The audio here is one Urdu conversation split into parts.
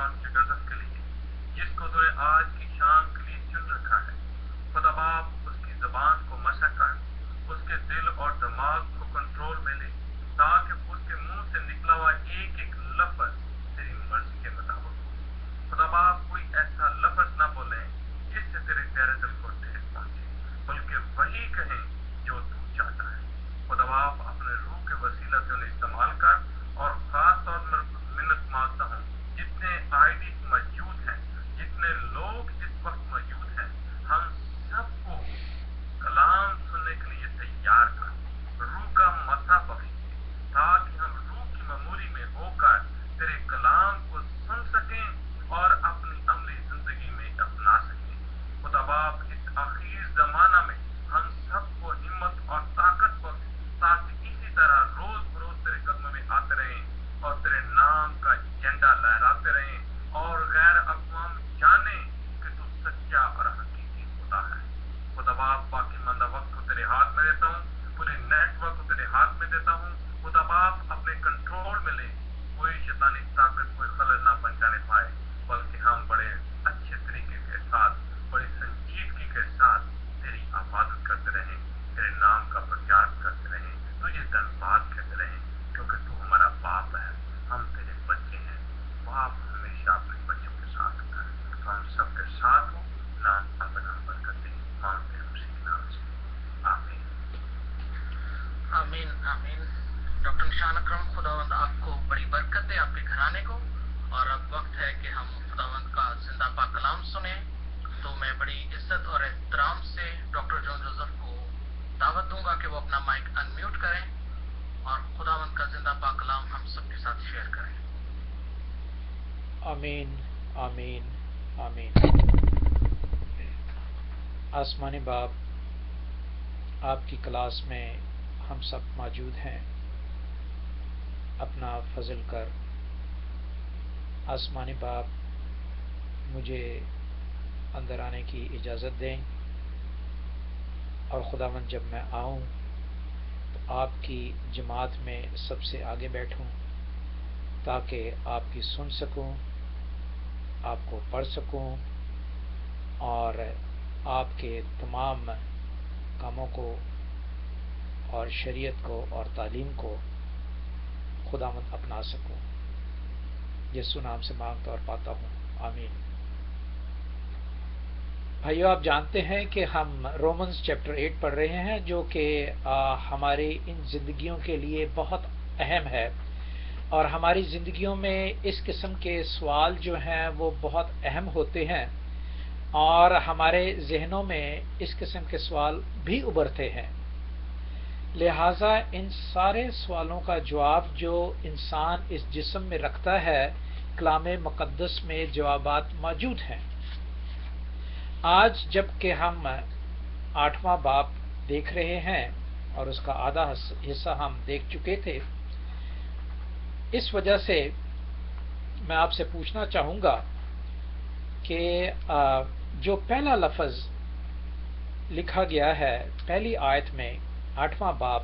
کلام جوزف کے لیے، جس کو تو نے آج کی شام کے لیے چن رکھا ہے۔ خدا باپ اس کی زبان کو مسح کر اس کے دل اور دماغ کو کنٹرول میں لے، تاکہ اس کے منہ سے نکلا ہوا ایک ایک لفظ تیری مرضی کے مطابق ہو۔ خدا باپ کوئی ایسا لفظ نہ بولیں جس سے تیرے پیارے دل کو ٹھیس پہنچے، بلکہ وہی کہیں جو تو چاہتا ہے۔ خدا باپ اپنے روح کے وسیلہ سے انہیں استعمال کر، اور خاص طور پر منت مانگتا ہوں جتنے آئی موجود ہیں، جتنے لوگ اس وقت موجود ہیں، ہم سب کو کلام سننے کے لیے تیار کر، روح کا مسا بخشیے، تاکہ ہم روح کی معموری میں ہو کر تیرے کلام کو سن سکیں اور اپنی عملی زندگی میں اپنا سکیں۔ خدا باپ اس آخری زمانہ میں ہم سب کو ہمت اور طاقت بخش، تاکہ اسی طرح روز بروز تیرے قدموں میں آتے رہیں اور تیرے نام کا جھنڈا لہراتے رہیں، اور غیر اقوام جانیں کہ تو سچا اور حقیقی خدا ہے۔ خدا باپ باقی ماندہ وقت کو تیرے ہاتھ میں دیتا ہوں، پورے نیٹ ورک کو تیرے ہاتھ میں دیتا ہوں۔ خدا باپ اپنے کنٹرول میں لے، کوئی شیطانی طاقت کوئی خلل نہ پہنچانے پائے، بلکہ ہم بڑے اچھے طریقے کے ساتھ، بڑی سنجیدگی کے ساتھ تیری عبادت کرتے رہیں، تیرے نام کا پرچار کرتے رہیں، تجھے دھنیواد کہتے رہیں، کیونکہ تو ہمارا باپ ہے، ہم تیرے بچے ہیں۔ باپ ہمیشہ اپنے بچوں کے ساتھ ہوتا ہے، تو ہم سب کے ساتھ ہو۔ نام پر ہم برکتیں مانگتے ہیں اسی کے نام سے، آمین۔ آمین آمین۔ ڈاکٹر نشان اکرم، خداوند آپ کو بڑی برکت دے، آپ کے گھرانے کو۔ اور اب وقت ہے کہ ہم خداوند کا زندہ پاک کلام سنیں، تو میں بڑی عزت اور احترام سے ڈاکٹر جون جوزف کو دعوت دوں گا کہ وہ اپنا مائک انمیوٹ کریں اور خداوند کا زندہ پاک کلام ہم سب کے ساتھ شیئر کریں۔ آمین آمین آمین۔ آسمانی باپ، آپ کی کلاس میں ہم سب موجود ہیں، اپنا فضل کر۔ آسمانی باپ، مجھے اندر آنے کی اجازت دیں، اور خداوند جب میں آؤں تو آپ کی جماعت میں سب سے آگے بیٹھوں، تاکہ آپ کی سن سکوں، آپ کو پڑھ سکوں، اور آپ کے تمام کاموں کو اور شریعت کو اور تعلیم کو خداوند اپنا سکوں۔ یسوع نام سے مانگتا اور پاتا ہوں، آمین۔ بھائیو، آپ جانتے ہیں کہ ہم رومنز چیپٹر 8 پڑھ رہے ہیں، جو کہ ہماری ان زندگیوں کے لیے بہت اہم ہے، اور ہماری زندگیوں میں اس قسم کے سوال جو ہیں وہ بہت اہم ہوتے ہیں، اور ہمارے ذہنوں میں اس قسم کے سوال بھی ابھرتے ہیں۔ لہٰذا ان سارے سوالوں کا جواب جو انسان اس جسم میں رکھتا ہے، کلام مقدس میں جوابات موجود ہیں۔ آج جب کہ ہم 8واں باب دیکھ رہے ہیں، اور اس کا آدھا حصہ ہم دیکھ چکے تھے، اس وجہ سے میں آپ سے پوچھنا چاہوں گا کہ جو پہلا لفظ لکھا گیا ہے پہلی آیت میں 8واں باب،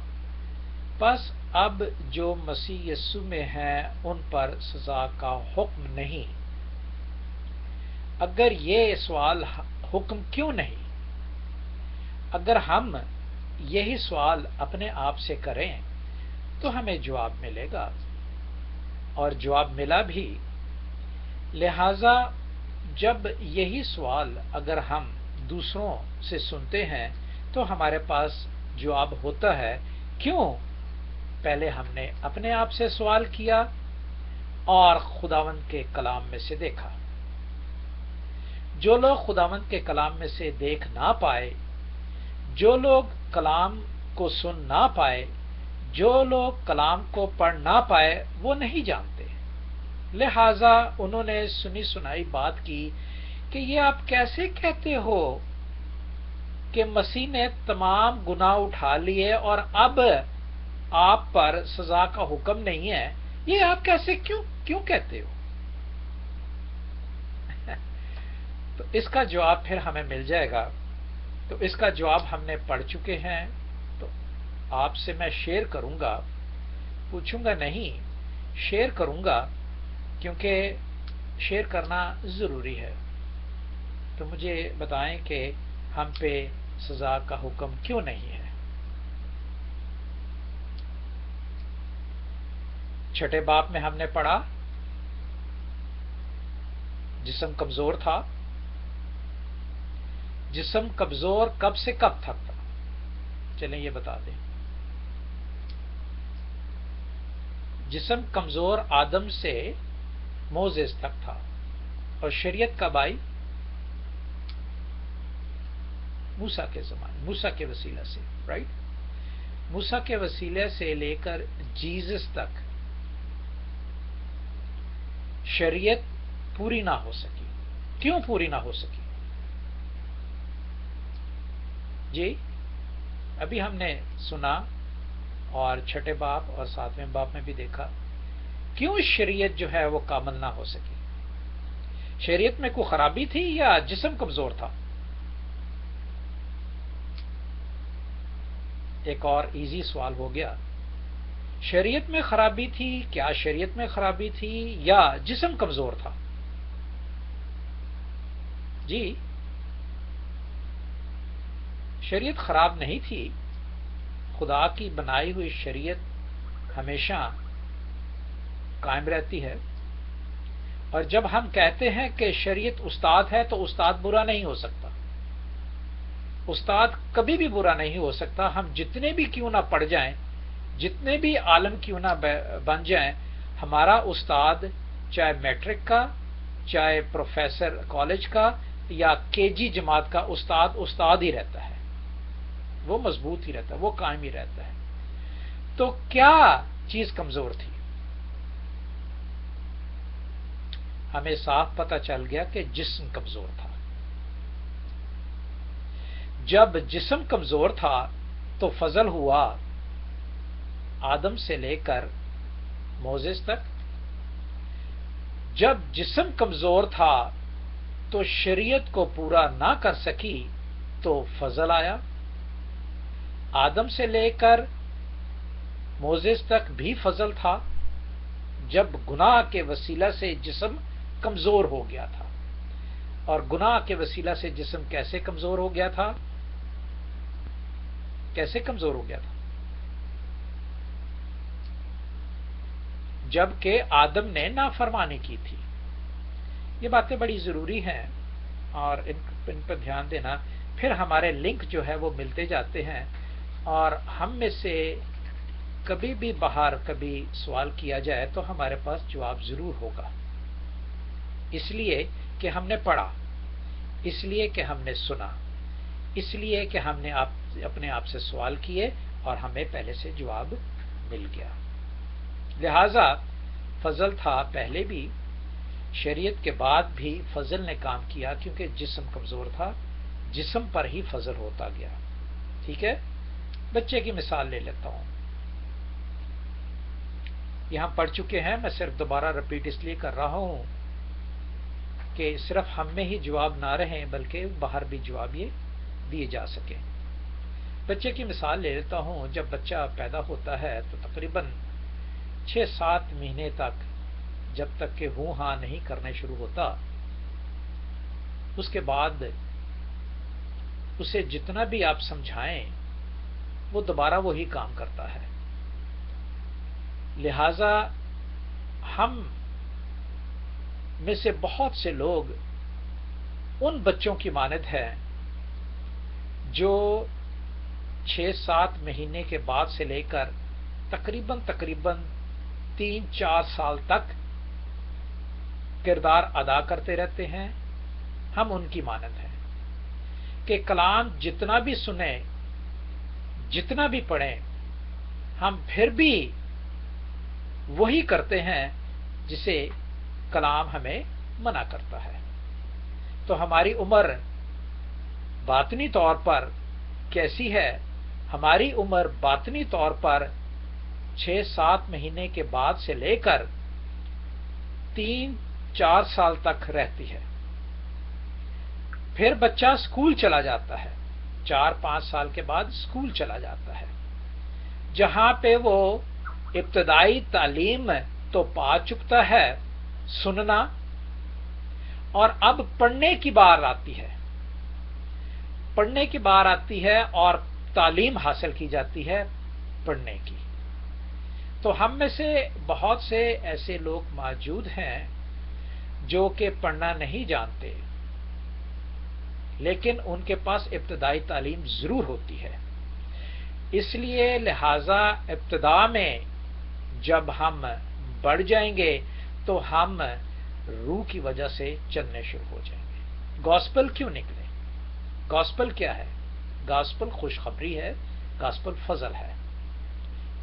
بس اب جو مسیح یسوع میں ہیں ان پر سزا کا حکم نہیں۔ اگر یہ سوال حکم کیوں نہیں؟ اگر ہم یہی سوال اپنے آپ سے کریں تو ہمیں جواب ملے گا، اور جواب ملا بھی۔ لہذا جب یہی سوال اگر ہم دوسروں سے سنتے ہیں تو ہمارے پاس جواب ہوتا ہے، کیوں؟ پہلے ہم نے اپنے آپ سے سوال کیا اور خداوند کے کلام میں سے دیکھا۔ جو لوگ خداوند کے کلام میں سے دیکھ نہ پائے، جو لوگ کلام کو سن نہ پائے، جو لوگ کلام کو پڑھ نہ پائے، وہ نہیں جانتے۔ لہذا انہوں نے سنی سنائی بات کی کہ یہ آپ کیسے کہتے ہو کہ مسیح نے تمام گناہ اٹھا لیے اور اب آپ پر سزا کا حکم نہیں ہے؟ یہ آپ کیسے کیوں کہتے ہو؟ تو اس کا جواب پھر ہمیں مل جائے گا۔ تو اس کا جواب ہم نے پڑھ چکے ہیں، تو آپ سے میں شیئر کروں گا، پوچھوں گا نہیں، شیئر کروں گا، کیونکہ شیئر کرنا ضروری ہے. تو مجھے بتائیں کہ ہم پہ سزا کا حکم کیوں نہیں ہے؟ چھٹے باب میں ہم نے پڑھا جسم کمزور تھا. جسم کمزور کب سے کب تک تھا؟ چلیں یہ بتا دیں. جسم کمزور آدم سے موسیس تک تھا. اور شریعت کب آئی؟ موسیٰ کے زمانے، موسیٰ کے وسیلہ سے، رائٹ. موسیٰ کے وسیلے سے لے کر جیزس تک شریعت پوری نہ ہو سکی. کیوں پوری نہ ہو سکی؟ جی ابھی ہم نے سنا اور چھٹے باب اور 7ویں باب میں بھی دیکھا کیوں شریعت جو ہے وہ کامل نہ ہو سکی. شریعت میں کوئی خرابی تھی یا جسم کمزور تھا؟ ایک اور ایزی سوال ہو گیا. شریعت میں خرابی تھی؟ کیا شریعت میں خرابی تھی یا جسم کمزور تھا؟ جی شریعت خراب نہیں تھی. خدا کی بنائی ہوئی شریعت ہمیشہ قائم رہتی ہے. اور جب ہم کہتے ہیں کہ شریعت استاد ہے تو استاد برا نہیں ہو سکتا. استاد کبھی بھی برا نہیں ہو سکتا. ہم جتنے بھی کیوں نہ پڑھ جائیں، جتنے بھی عالم کیوں نہ بن جائیں، ہمارا استاد چاہے میٹرک کا، چاہے پروفیسر کالج کا یا KG جماعت کا استاد، استاد ہی رہتا ہے. وہ مضبوط ہی رہتا ہے، وہ قائم ہی رہتا ہے. تو کیا چیز کمزور تھی؟ ہمیں صاف پتہ چل گیا کہ جسم کمزور تھا. جب جسم کمزور تھا تو فضل ہوا آدم سے لے کر موسیس تک. جب جسم کمزور تھا تو شریعت کو پورا نہ کر سکی تو فضل آیا. آدم سے لے کر موسیس تک بھی فضل تھا جب گناہ کے وسیلہ سے جسم کمزور ہو گیا تھا. اور گناہ کے وسیلہ سے جسم کیسے کمزور ہو گیا تھا؟ کیسے کمزور ہو گیا تھا؟ جبکہ آدم نے نافرمانی کی تھی. یہ باتیں بڑی ضروری ہیں اور ان پر دھیان دینا. پھر ہمارے لنک جو ہے وہ ملتے جاتے ہیں اور ہم میں سے کبھی بھی باہر کبھی سوال کیا جائے تو ہمارے پاس جواب ضرور ہوگا. اس لیے کہ ہم نے پڑھا، اس لیے کہ ہم نے سنا، اس لیے کہ ہم نے اپنے آپ سے سوال کیے اور ہمیں پہلے سے جواب مل گیا. لہذا فضل تھا پہلے بھی، شریعت کے بعد بھی فضل نے کام کیا کیونکہ جسم کمزور تھا. جسم پر ہی فضل ہوتا گیا. ٹھیک ہے. بچے کی مثال لے لیتا ہوں. یہاں پڑھ چکے ہیں، میں صرف دوبارہ رپیٹ اس لیے کر رہا ہوں کہ صرف ہم میں ہی جواب نہ رہیں بلکہ باہر بھی جواب یہ دیے جا سکیں. بچے کی مثال لے لیتا ہوں. جب بچہ پیدا ہوتا ہے تو تقریباً 6-7 مہینے تک، جب تک کہ ہوں ہاں نہیں کرنے شروع ہوتا، اس کے بعد اسے جتنا بھی آپ سمجھائیں وہ دوبارہ وہی کام کرتا ہے. لہذا ہم میں سے بہت سے لوگ ان بچوں کی مانند ہیں جو 6-7 مہینے کے بعد سے لے کر تقریباً 3-4 سال تک کردار ادا کرتے رہتے ہیں. ہم ان کی مانند ہیں کہ کلام جتنا بھی سنیں، جتنا بھی پڑھیں، ہم پھر بھی وہی کرتے ہیں جسے کلام ہمیں منع کرتا ہے. تو ہماری عمر باطنی طور پر کیسی ہے؟ ہماری عمر باطنی طور پر 6-7 مہینے کے بعد سے لے کر 3-4 سال تک رہتی ہے. پھر بچہ اسکول چلا جاتا ہے. 4-5 سال کے بعد اسکول چلا جاتا ہے، جہاں پہ وہ ابتدائی تعلیم تو پا چکتا ہے، سننا، اور اب پڑھنے کی بار آتی ہے، پڑھنے کی بار آتی ہے اور تعلیم حاصل کی جاتی ہے پڑھنے کی. تو ہم میں سے بہت سے ایسے لوگ موجود ہیں جو کہ پڑھنا نہیں جانتے، لیکن ان کے پاس ابتدائی تعلیم ضرور ہوتی ہے. اس لیے لہذا ابتدا میں جب ہم بڑھ جائیں گے تو ہم روح کی وجہ سے چلنے شروع ہو جائیں گے. گاسپل کیوں نکلے؟ گاسپل کیا ہے؟ گاسپل خوشخبری ہے، گاسپل فضل ہے.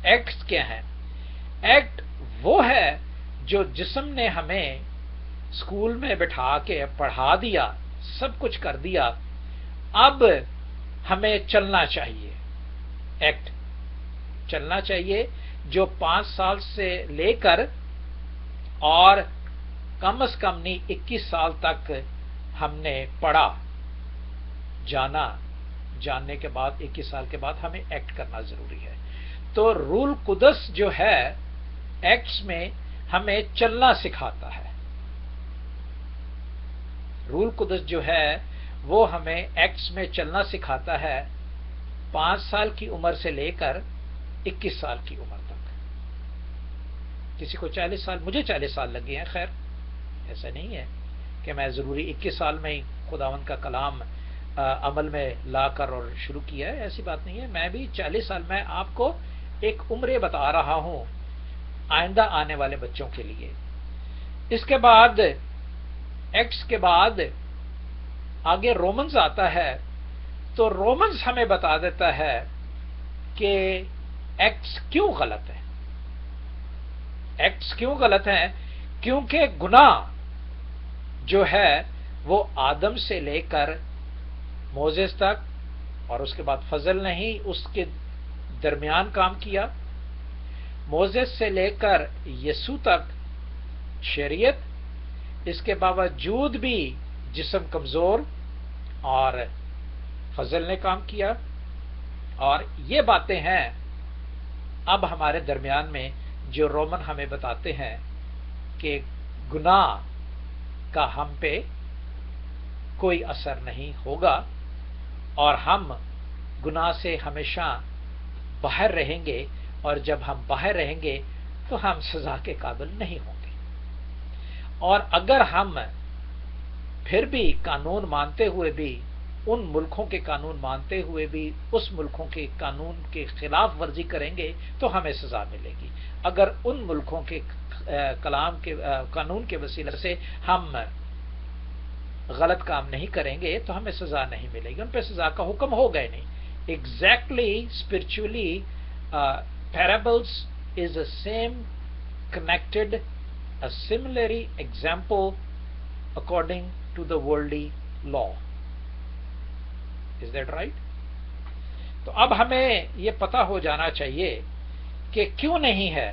ایکٹس کیا ہے؟ ایکٹ وہ ہے جو جسم نے ہمیں اسکول میں بٹھا کے پڑھا دیا، سب کچھ کر دیا، اب ہمیں چلنا چاہیے. ایکٹ چلنا چاہیے جو 5 سال سے لے کر اور کم از کم نہیں 21 سال تک ہم نے پڑھا، جاننے کے بعد 21 سال کے بعد ہمیں ایکٹ کرنا ضروری ہے. تو روح القدس جو ہے ایکٹس میں ہمیں چلنا سکھاتا ہے. روح القدس جو ہے وہ ہمیں ایکٹس میں چلنا سکھاتا ہے 5 سال کی عمر سے لے کر 21 سال کی عمر تک. کسی کو 40 سال، مجھے 40 سال لگے ہیں. خیر ایسا نہیں ہے کہ میں ضروری 21 سال میں ہی خداوند کا کلام عمل میں لا کر اور شروع کیا ہے، ایسی بات نہیں ہے. میں بھی 40 سال، میں آپ کو ایک عمرے بتا رہا ہوں آئندہ آنے والے بچوں کے لیے. اس کے بعد ایکٹس کے بعد آگے رومنز آتا ہے. تو رومنز ہمیں بتا دیتا ہے کہ ایکٹس کیوں غلط ہے. ایکٹس کیوں غلط ہیں؟ کیونکہ گناہ جو ہے وہ آدم سے لے کر موسیس تک، اور اس کے بعد فضل نے ہی اس کے درمیان کام کیا. موسیس سے لے کر یسوع تک شریعت، اس کے باوجود بھی جسم کمزور اور فضل نے کام کیا. اور یہ باتیں ہیں اب ہمارے درمیان میں جو رومن ہمیں بتاتے ہیں کہ گناہ کا ہم پہ کوئی اثر نہیں ہوگا اور ہم گناہ سے ہمیشہ باہر رہیں گے، اور جب ہم باہر رہیں گے تو ہم سزا کے قابل نہیں ہوں گے. اور اگر ہم پھر بھی قانون مانتے ہوئے بھی، ان ملکوں کے قانون مانتے ہوئے بھی اس ملکوں کے قانون کے خلاف ورزی کریں گے تو ہمیں سزا ملے گی. اگر ان ملکوں کے قانون کے وسیلے سے ہم غلط کام نہیں کریں گے تو ہمیں سزا نہیں ملے گی. ان پہ سزا کا حکم ہوگا ہی نہیں. Exactly spiritually parables is the same connected, a similarly example according to the worldly law. Is that right? تو اب ہمیں یہ پتا ہو جانا چاہیے کہ کیوں نہیں ہے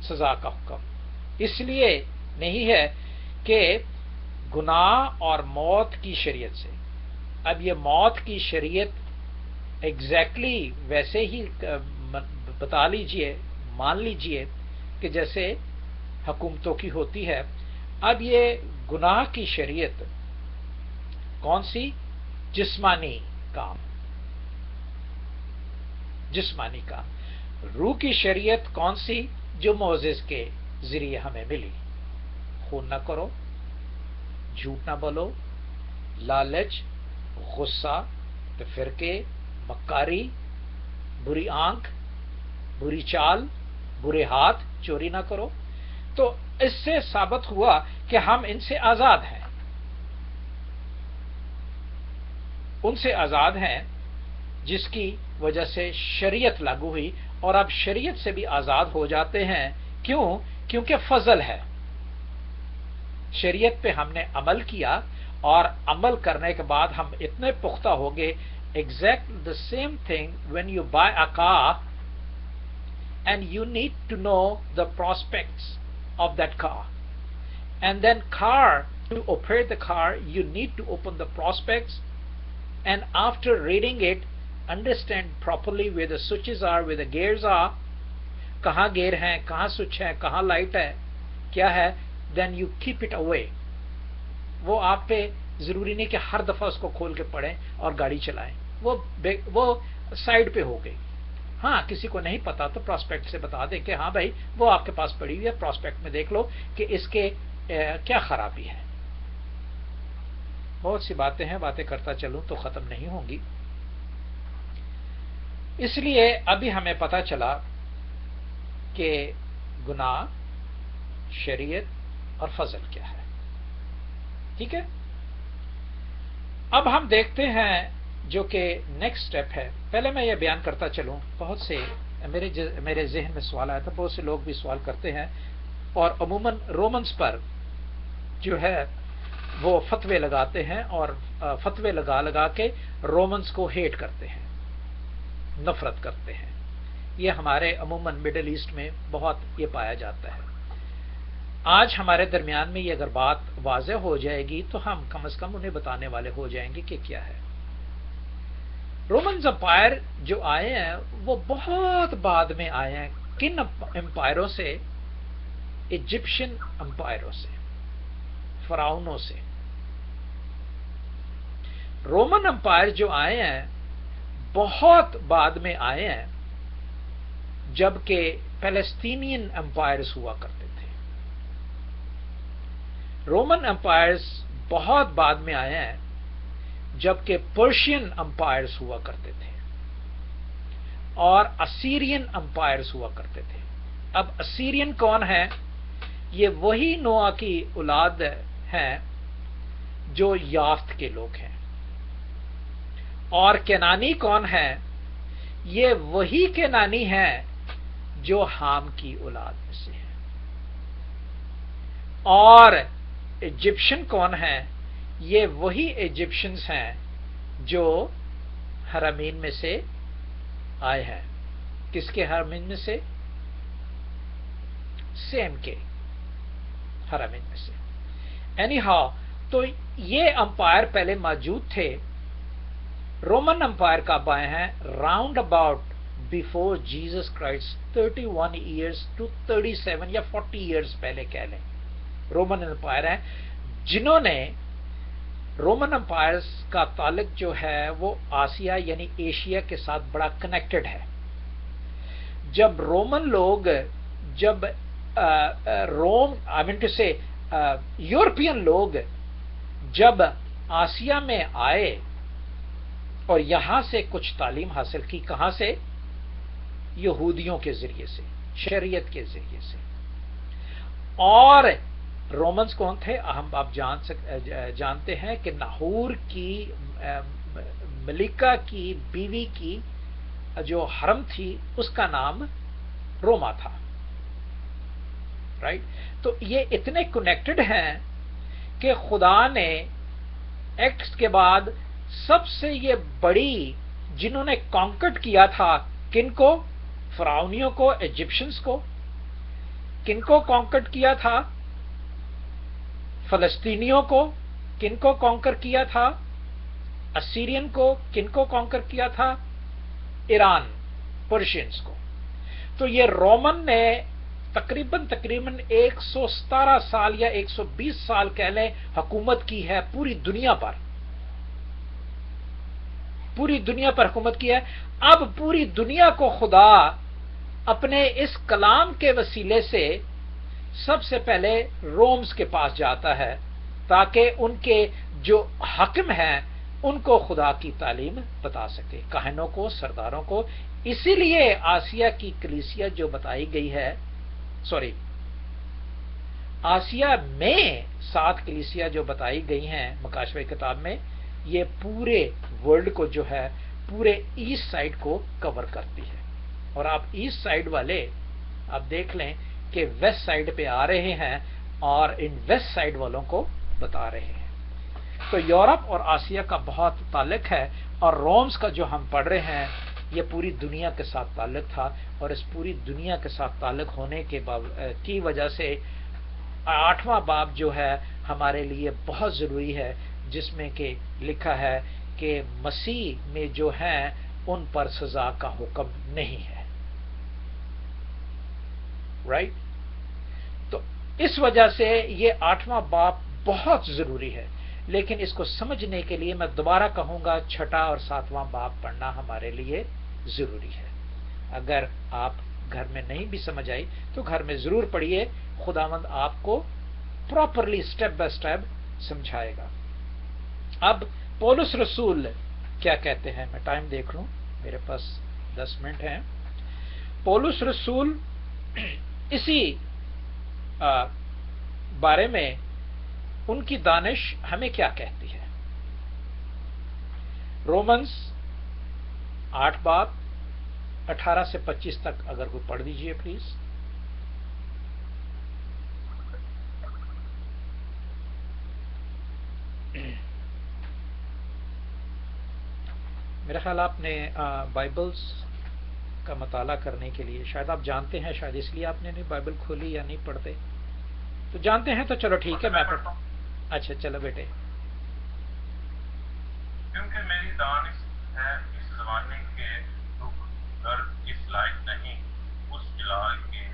سزا کا حکم. اس لیے نہیں ہے کہ گناہ اور موت کی شریعت سے. اب یہ موت کی شریعت ایگزیکٹلی ویسے ہی بتا لیجئے، مان لیجئے کہ جیسے حکومتوں کی ہوتی ہے. اب یہ گناہ کی شریعت کون سی؟ جسمانی کام، جسمانی کام. روح کی شریعت کون سی؟ جو موسیس کے ذریعے ہمیں ملی. خون نہ کرو، جھوٹ نہ بولو، لالچ، غصہ، فرقے، مکاری، بری آنکھ، بری چال، برے ہاتھ، چوری نہ کرو. تو اس سے ثابت ہوا کہ ہم ان سے آزاد ہیں، ان سے آزاد ہیں جس کی وجہ سے شریعت لاگو ہوئی. اور اب شریعت سے بھی آزاد ہو جاتے ہیں. کیوں؟ کیونکہ فضل ہے. شریعت پہ ہم نے عمل کیا اور عمل کرنے کے بعد ہم اتنے پختہ ہو گئے. Exactly the same thing when you buy a car and you need to know the prospects of that car, and then to operate the car you need to open the prospects, and after reading it understand properly where the switches are, where the gears are, کہاں گیئر ہیں، کہاں سوئچ ہے، کہاں لائٹ ہے، کیا ہے. then you keep it away وہ آپ پہ ضروری نہیں کہ ہر دفعہ اس کو کھول کے پڑھیں اور گاڑی چلائیں، وہ سائڈ پہ ہو گئی. ہاں کسی کو نہیں پتا تو پراسپیکٹ سے بتا دیں کہ ہاں بھائی وہ آپ کے پاس پڑی ہوئی ہے، پراسپیکٹ میں دیکھ لو کہ اس کے کیا خرابی ہے. بہت سی باتیں ہیں، باتیں کرتا چلوں تو ختم نہیں ہوں گی. اس لیے ابھی ہمیں پتا چلا کہ گناہ، شریعت اور فضل کیا ہے. ٹھیک ہے، اب ہم دیکھتے ہیں جو کہ نیکسٹ سٹیپ ہے. پہلے میں یہ بیان کرتا چلوں، بہت سے میرے ذہن میں سوال آیا تھا، بہت سے لوگ بھی سوال کرتے ہیں اور عموماً رومنز پر جو ہے وہ فتوے لگاتے ہیں اور فتوے لگا کے رومنز کو ہیٹ کرتے ہیں، نفرت کرتے ہیں. یہ ہمارے عموماً مڈل ایسٹ میں بہت یہ پایا جاتا ہے. آج ہمارے درمیان میں یہ اگر بات واضح ہو جائے گی تو ہم کم از کم انہیں بتانے والے ہو جائیں گے کہ کیا ہے. رومنز امپائر جو آئے ہیں وہ بہت بعد میں آئے ہیں. کن امپائروں سے؟ ایجپشن امپائروں سے، فراؤنوں سے. رومن امپائر جو آئے ہیں بہت بعد میں آئے ہیں، جبکہ پیلسٹینین امپائرز ہوا کرتے تھے. رومن امپائرز بہت بعد میں آئے ہیں، جبکہ پرشین امپائرز ہوا کرتے تھے اور اسیرین امپائرز ہوا کرتے تھے. اب اسیرین کون ہے؟ یہ وہی نوح کی اولاد ہیں جو یافت کے لوگ ہیں. اور کینانی کون ہے؟ یہ وہی کینانی ہیں جو حام کی اولاد میں سے ہیں. اور ایجپشن کون ہے؟ یہ وہی ایجپشنز ہیں جو حرمین میں سے آئے ہیں. کس کے حرمین میں سے؟ سیم کے حرمین میں سے. اینی ہاؤ، تو یہ امپائر پہلے موجود تھے. رومن امپائر کب آئے ہیں؟ Round about before Jesus Christ 31 years to 37 یا 40 ایئرز پہلے کہہ لیں. رومن امپائر ہیں جنہوں نے، رومن امپائرز کا تعلق جو ہے وہ آسیا یعنی ایشیا کے ساتھ بڑا کنیکٹڈ ہے. جب رومن لوگ، جب روم آئی مین ٹو سے یورپین لوگ جب آسیا میں آئے اور یہاں سے کچھ تعلیم حاصل کی، کہاں سے؟ یہودیوں کے ذریعے سے، شریعت کے ذریعے سے. اور رومنز کون تھے؟ ہم آپ جانتے ہیں کہ ناہور کی ملکہ کی بیوی کی جو حرم تھی اس کا نام روما تھا. رائٹ؟ تو یہ اتنے کنیکٹڈ ہیں کہ خدا نے ایکٹس کے بعد سب سے یہ بڑی، جنہوں نے کانکرٹ کیا تھا، کن کو؟ فرعونیوں کو، ایجپشنز کو. کن کو کانکرٹ کیا تھا؟ فلسطینیوں کو. کن کو کانکر کیا تھا؟ اسیرین کو. کن کو کانکر کیا تھا؟ ایران، پرشینز کو. تو یہ رومن نے تقریباً 117 سال یا 120 سال کہہ لیں حکومت کی ہے پوری دنیا پر. پوری دنیا پر حکومت کی ہے. اب پوری دنیا کو خدا اپنے اس کلام کے وسیلے سے سب سے پہلے رومز کے پاس جاتا ہے تاکہ ان کے جو حاکم ہیں ان کو خدا کی تعلیم بتا سکے، کاہنوں کو، سرداروں کو. اسی لیے آسیا کی کلیسیا جو بتائی گئی ہے، آسیا میں 7 کلیسیا جو بتائی گئی ہیں مکاشفہ کتاب میں، یہ پورے ورلڈ کو جو ہے، پورے ایسٹ سائڈ کو کور کرتی ہے. اور آپ ایسٹ سائڈ والے آپ دیکھ لیں کہ ویسٹ سائڈ پہ آ رہے ہیں اور ان ویسٹ سائڈ والوں کو بتا رہے ہیں. تو یورپ اور آسیا کا بہت تعلق ہے، اور رومز کا جو ہم پڑھ رہے ہیں یہ پوری دنیا کے ساتھ تعلق تھا. اور اس پوری دنیا کے ساتھ تعلق ہونے کی وجہ سے 8واں باب جو ہے ہمارے لیے بہت ضروری ہے، جس میں کہ لکھا ہے کہ مسیح میں جو ہیں ان پر سزا کا حکم نہیں ہے. رائٹ؟ تو اس وجہ سے یہ 8واں باب بہت ضروری ہے، لیکن اس کو سمجھنے کے لیے میں دوبارہ کہوں گا 6 اور 7واں باب پڑھنا ہمارے لیے ضروری ہے۔ اگر آپ گھر میں نہیں بھی سمجھ آئی تو گھر میں ضرور پڑھیے، خداوند آپ کو پراپرلی سٹیپ بائی سٹیپ سمجھائے گا۔ اب پولس رسول کیا کہتے ہیں، میں ٹائم دیکھ لوں، میرے پاس 10 منٹ ہیں۔ پولس رسول اسی بارے میں ان کی دانش ہمیں کیا کہتی ہے؟ رومنس 8 باب 18 سے 25 تک اگر کوئی پڑھ دیجئے پلیز۔ میرا خیال آپ نے بائبلز کا مطالعہ کرنے کے لیے، شاید آپ جانتے ہیں، شاید اس لیے آپ نے نہیں بائبل کھولی یا نہیں پڑھتے، تو جانتے ہیں تو چلو ٹھیک ہے، میں پڑھتا ہوں۔ اچھا چلو بیٹے۔ کیونکہ میری دانش ہے اس زمانے کے دکھ درد اس لائق نہیں اس جلال کے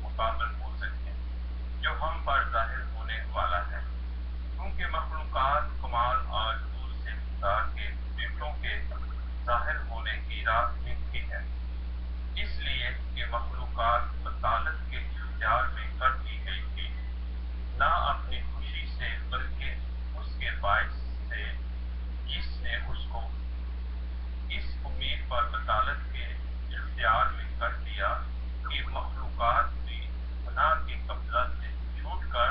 مقابل ہو سکتے جو ہم پر ظاہر ہونے والا ہے، کیونکہ مخلوقات کمال اور دور سے خدا کے بیٹوں کے ظاہر ہونے کی راہ دیکھتی ہے، اس لیے کہ مخلوقات بطالت کے اختیار میں کر دی گئی تھی، نہ اپنی خوشی سے بلکہ اس کے باعث سے جس نے اس کو اس امید پر بطالت کے اختیار میں کر دیا کہ مخلوقات بھی گناہ کے قبضہ سے چھوٹ کر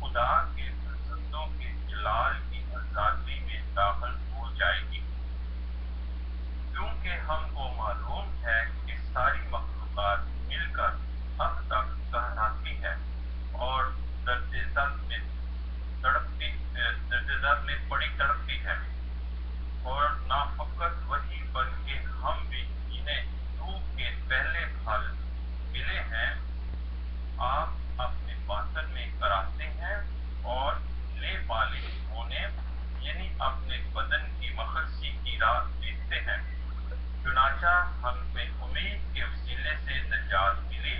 خدا کے فرزندوں کے جلال کی آزادی میں داخل ہو جائے گی، کیونکہ ہم کو معلوم ہے کہ ساری مخلوقات مل کر اب تک کہلاتی ہے اور درد میں بڑی تڑپتی ہے، اور نہ فقط وہی بلکہ ہم بھی جنہیں دھوپ کے پہلے پھل ملے ہیں آپ اپنے باطن میں کراتے ہیں اور لے بالغ ہونے یعنی اپنے بدن کی مخصی کی راہ دیکھتے ہیں، چنانچہ ہمیں امید کے وسیلے سے نجات ملی،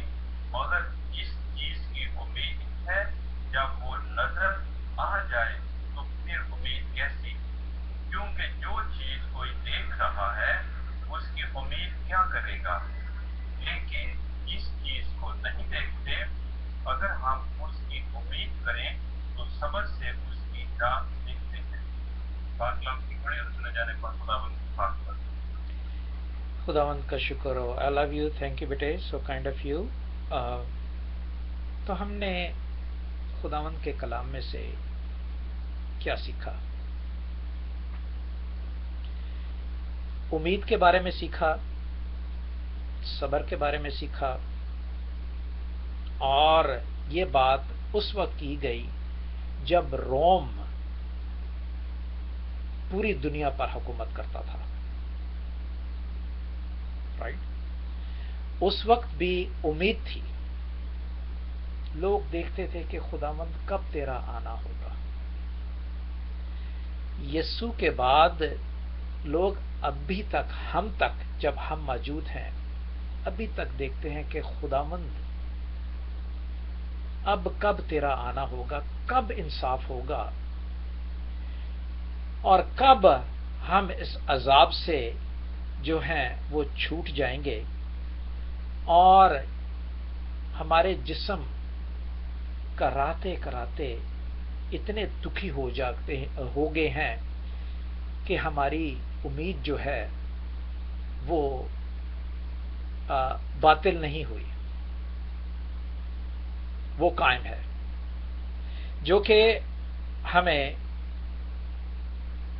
مگر جس چیز کی امید ہے جب وہ نظر آ جائے تو پھر امید کیسی؟ کیونکہ جو چیز کوئی دیکھ رہا ہے اس کی امید کیا کرے گا؟ لیکن جس چیز کو نہیں دیکھتے اگر ہم اس کی امید کریں تو صبر سے اس کی راہ دیکھتے ہیں۔ پاک کلام کی پڑھے اور سنے جانے پر خداوند کی پاک پر خداوند کا شکر ہو۔ I love you, thank you بیٹے، so kind of you۔ تو ہم نے خداوند کے کلام میں سے کیا سیکھا؟ امید کے بارے میں سیکھا، صبر کے بارے میں سیکھا، اور یہ بات اس وقت کی گئی جب روم پوری دنیا پر حکومت کرتا تھا، رائٹ؟ اس وقت بھی امید تھی، لوگ دیکھتے تھے کہ خداوند کب تیرا آنا ہوگا۔ یسوع کے بعد لوگ ابھی تک، ہم تک جب ہم موجود ہیں، ابھی تک دیکھتے ہیں کہ خداوند اب کب تیرا آنا ہوگا، کب انصاف ہوگا، اور کب ہم اس عذاب سے جو ہیں وہ چھوٹ جائیں گے، اور ہمارے جسم کراتے کراتے اتنے دکھی ہو گئے ہیں کہ ہماری امید جو ہے وہ باطل نہیں ہوئی، وہ قائم ہے، جو کہ ہمیں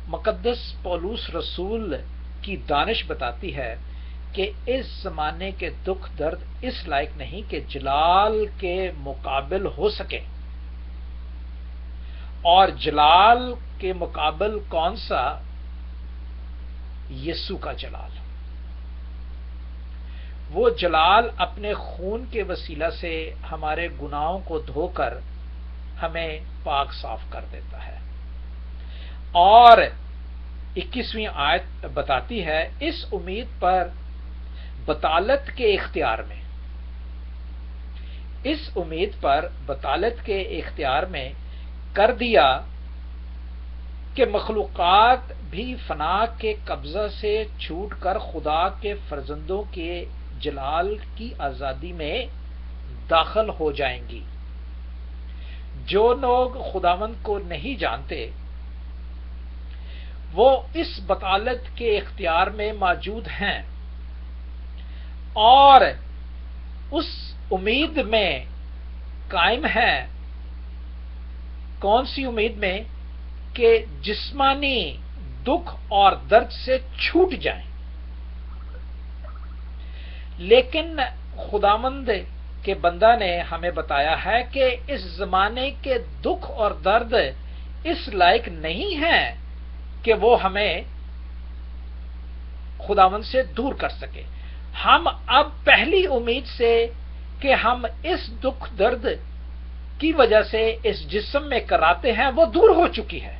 مقدس پولس رسول کی دانش بتاتی ہے کہ اس زمانے کے دکھ درد اس لائق نہیں کہ جلال کے مقابل ہو سکے، اور جلال کے مقابل کون سا؟ یسوع کا جلال۔ وہ جلال اپنے خون کے وسیلہ سے ہمارے گناہوں کو دھو کر ہمیں پاک صاف کر دیتا ہے، اور 21ویں آیت بتاتی ہے اس امید پر بطالت کے اختیار میں، اس امید پر بطالت کے اختیار میں کر دیا کہ مخلوقات بھی فنا کے قبضہ سے چھوٹ کر خدا کے فرزندوں کے جلال کی آزادی میں داخل ہو جائیں گی۔ جو لوگ خداوند کو نہیں جانتے وہ اس بطالت کے اختیار میں موجود ہیں اور اس امید میں قائم ہیں۔ کون سی امید میں؟ کہ جسمانی دکھ اور درد سے چھوٹ جائیں۔ لیکن خداوند کے بندہ نے ہمیں بتایا ہے کہ اس زمانے کے دکھ اور درد اس لائق نہیں ہیں کہ وہ ہمیں خداوند سے دور کر سکے۔ ہم اب پہلی امید سے کہ ہم اس دکھ درد کی وجہ سے اس جسم میں کراتے ہیں وہ دور ہو چکی ہے،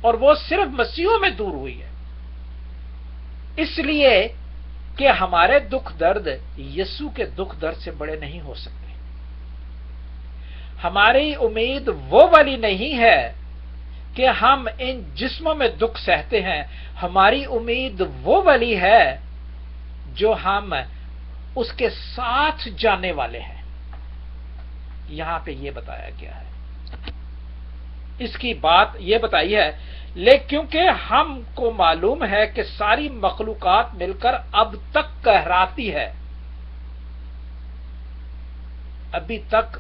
اور وہ صرف مسیحوں میں دور ہوئی ہے، اس لیے کہ ہمارے دکھ درد یسوع کے دکھ درد سے بڑے نہیں ہو سکتے۔ ہماری امید وہ والی نہیں ہے کہ ہم ان جسموں میں دکھ سہتے ہیں، ہماری امید وہ والی ہے جو ہم اس کے ساتھ جانے والے ہیں۔ یہاں پہ یہ بتایا گیا ہے، اس کی بات یہ بتائی ہے، لیکن کیونکہ ہم کو معلوم ہے کہ ساری مخلوقات مل کر اب تک کہراتی ہے۔ ابھی تک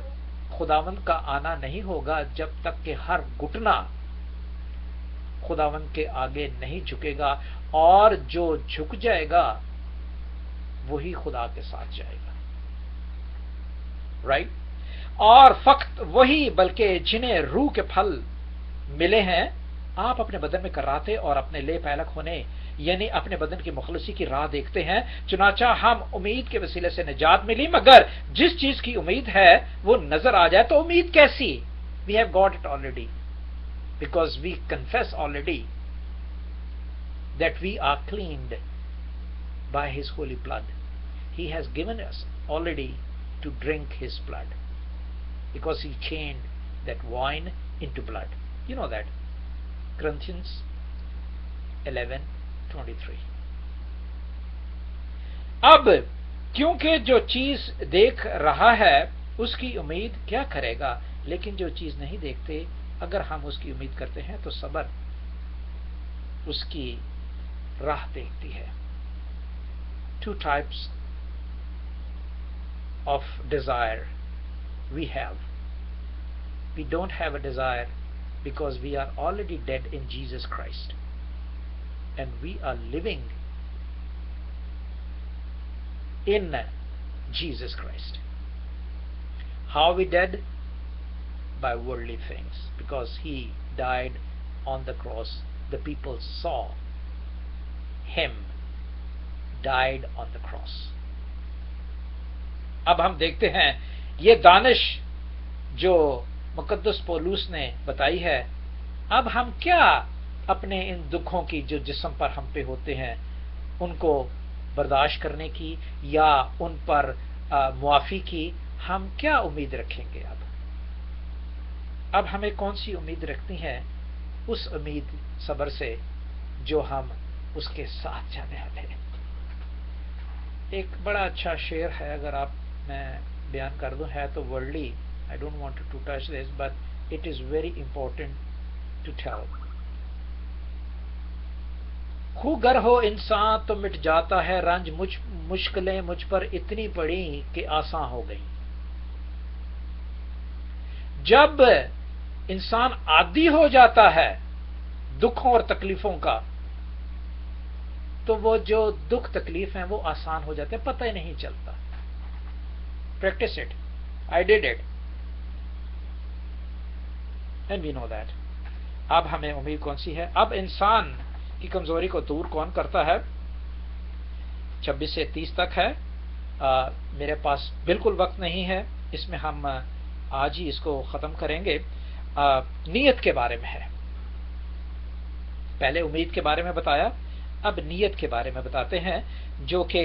خداوند کا آنا نہیں ہوگا جب تک کہ ہر گھٹنا خداوند کے آگے نہیں جھکے گا، اور جو جھک جائے گا وہی خدا کے ساتھ جائے گا، رائٹ؟ اور فقط وہی بلکہ جنہیں روح کے پھل ملے ہیں۔ آپ اپنے بدن میں کراتے اور اپنے لے پیلک ہونے یعنی اپنے بدن کی مخلصی کی راہ دیکھتے ہیں، چنانچہ ہم امید کے وسیلے سے نجات ملی، مگر جس چیز کی امید ہے وہ نظر آ جائے تو امید کیسی؟ We have got it already because we confess already that we are cleaned by his holy blood. He has given us already to drink his blood because he changed that wine into blood. You know that. Corinthians 11:23. اب کیونکہ جو چیز دیکھ رہا ہے اس کی امید کیا کرے گا، لیکن جو چیز نہیں دیکھتے اگر ہم اس کی امید کرتے ہیں تو صبر اس کی راہ دیکھتی ہے۔ Two types of desire we have. We don't have a desire because we are already dead in Jesus Christ, and we are living in Jesus Christ. How we dead? By worldly things, because he died on the cross. The people saw him died on the cross. اب ہم دیکھتے ہیں یہ دانش جو مقدس پولوس نے بتائی ہے، اب ہم کیا اپنے ان دکھوں کی جو جسم پر ہم پہ ہوتے ہیں ان کو برداشت کرنے کی یا ان پر معافی کی ہم کیا امید رکھیں گے؟ اب ہمیں کون سی امید رکھنی ہے؟ اس امید صبر سے جو ہم اس کے ساتھ جانے والے ہیں۔ ایک بڑا اچھا شعر ہے، اگر آپ میں بیان کر دوں، ہے تو worldly, I don't want to touch this, but it is very important to tell. خو گر ہو انسان تو مٹ جاتا ہے رنج، مشکلیں مجھ پر اتنی پڑی کہ آسان ہو گئی۔ جب انسان عادی ہو جاتا ہے دکھوں اور تکلیفوں کا تو وہ جو دکھ تکلیف ہیں وہ آسان ہو جاتے ہیں، پتہ ہی نہیں چلتا۔ Practice it. I did it. And we know that. اب ہمیں امید کون سی ہے؟ اب انسان کی کمزوری کو دور کون کرتا ہے؟ 26 سے 30 تک ہے، میرے پاس بالکل وقت نہیں ہے، اس میں ہم آج ہی اس کو ختم کریں گے۔ نیت کے بارے میں ہے، پہلے امید کے بارے میں بتایا، اب نیت کے بارے میں بتاتے ہیں، جو کہ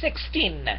16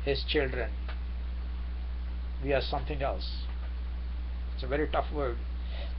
his children, we are something else. It's a very tough word.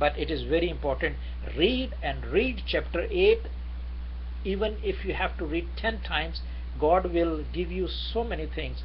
but it is very important. Read chapter 8. Even if you have to read 10 times, God will give you so many things.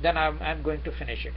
then I'm going to finish it.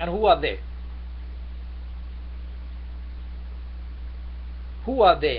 and who are they? Who are they?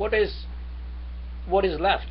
what is left?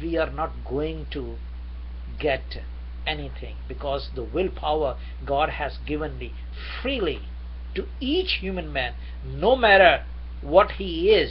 We are not going to get anything, because the willpower God has given me freely to each human man, no matter what he is.